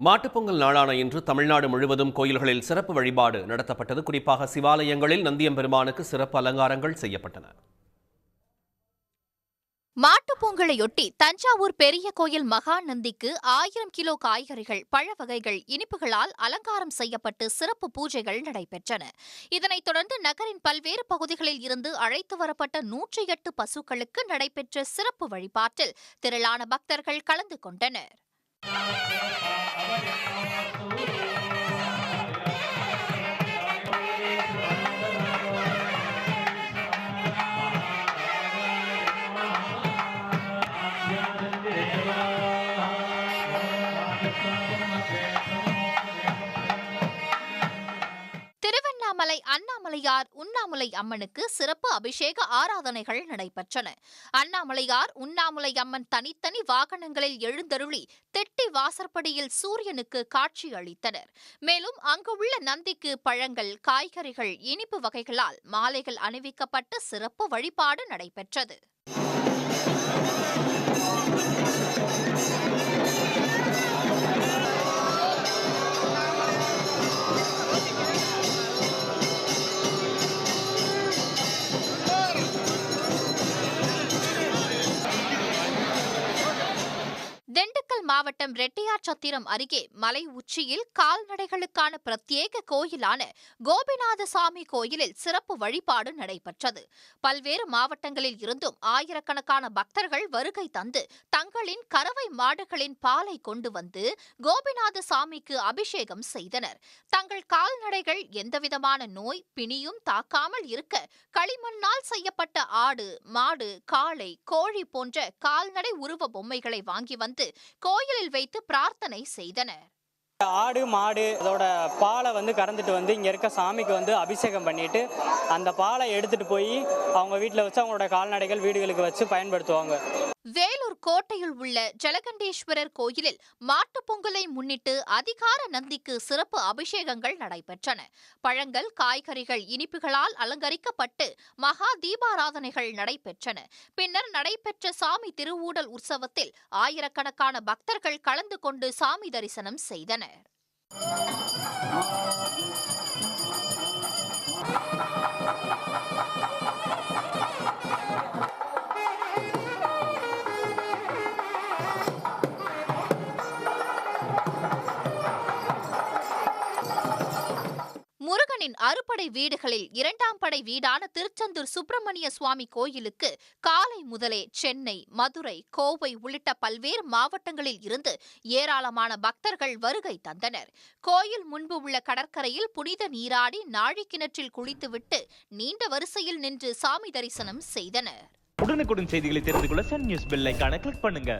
மாட்டுப்பொங்கல் நாளான இன்று தமிழ்நாடு முழுவதும் கோயில்களில் சிறப்பு வழிபாடு நடத்தப்பட்டது. குறிப்பாக சிவாலயங்களில் நந்தியம்பெருமானுக்கு சிறப்பு அலங்காரங்கள் செய்யப்பட்டன. மாட்டுப்பொங்கலையொட்டி தஞ்சாவூர் பெரிய கோயில் மகா நந்திக்கு 1000 கிலோ காய்கறிகள், பழ வகைகள், இனிப்புகளால் அலங்காரம் செய்யப்பட்டு சிறப்பு பூஜைகள் நடைபெற்றன. இதனைத் தொடர்ந்து நகரின் பல்வேறு பகுதிகளில் இருந்து அழைத்து வரப்பட்ட 108 பசுக்களுக்கு நடைபெற்ற சிறப்பு வழிபாட்டில் திரளான பக்தர்கள் கலந்து கொண்டனர். திருவண்ணாமலை அண்ணாமலையார் உண்ணாமுலை அம்மனுக்கு சிறப்பு அபிஷேக ஆராதனைகள் நடைபெற்றன. அண்ணாமலையார் உண்ணாமுலை அம்மன் தனித்தனி வாகனங்களில் எழுந்தருளி தெட்டி வாசற்படியில் சூரியனுக்கு காட்சி அளித்தனர். மேலும் அங்குள்ள நந்திக்கு பழங்கள், காய்கறிகள், இனிப்பு வகைகளால் மாலைகள் அணிவிக்கப்பட்டு சிறப்பு வழிபாடு நடைபெற்றது. திண்டுக்கல் மாவட்டம் ரெட்டியார்சத்திரம் அருகே மலை உச்சியில் கால்நடைகளுக்கான பிரத்யேக கோயிலான கோபிநாதசாமி கோயிலில் சிறப்பு வழிபாடு நடைபெற்றது. பல்வேறு மாவட்டங்களில் இருந்தும் ஆயிரக்கணக்கான பக்தர்கள் வருகை தந்து தங்களின் கறவை மாடுகளின் பாலை கொண்டு வந்து கோபிநாதசாமிக்கு அபிஷேகம் செய்தனர். தங்கள் கால்நடைகள் எந்தவிதமான நோய் பிணியும் தாக்காமல் இருக்க களிமண்ணால் செய்யப்பட்ட ஆடு, மாடு, காளை, கோழி போன்ற கால்நடை உருவ பொம்மைகளை வாங்கி வந்து கோயிலில் வைத்து பிரார்த்தனை செய்தனர். ஆடு, மாடு அதோட பாலை கறந்துட்டு இங்க இருக்க சாமிக்கு அபிஷேகம் பண்ணிட்டு அந்த பாலை எடுத்துட்டு போய் அவங்க வீட்டில் வச்சு அவங்களோட கால்நடைகள் வீடுகளுக்கு வச்சு பயன்படுத்துவாங்க. வேலூர் கோட்டையில் உள்ள ஜலகண்டேஸ்வரர் கோயிலில் மாட்டுப் பொங்கலை முன்னிட்டு அதிகார நந்திக்கு சிறப்பு அபிஷேகங்கள் நடைபெற்றன. பழங்கள், காய்கறிகள், இனிப்புகளால் அலங்கரிக்கப்பட்டு மகா தீபாராதனைகள் நடைபெற்றன. பின்னர் நடைபெற்ற சாமி திருவூடல் உற்சவத்தில் ஆயிரக்கணக்கான பக்தர்கள் கலந்து கொண்டு சாமி தரிசனம் செய்தனர். முருகனின் அறுபடை வீடுகளில் 2ஆம் படை வீடான திருச்செந்தூர் சுப்பிரமணிய சுவாமி கோயிலுக்கு காலை முதலே சென்னை, மதுரை, கோவை உள்ளிட்ட பல்வேறு மாவட்டங்களில் இருந்து ஏராளமான பக்தர்கள் வருகை தந்தனர். கோயில் முன்பு உள்ள கடற்கரையில் புனித நீராடி நாழிக்கிணற்றில் குளித்துவிட்டு நீண்ட வரிசையில் நின்று சாமி தரிசனம் செய்தனர். உடனுக்குடன் செய்திகளை தெரிந்து கொள்ள சன் நியூஸ் பெல் ஐகானை கிளிக் பண்ணுங்க.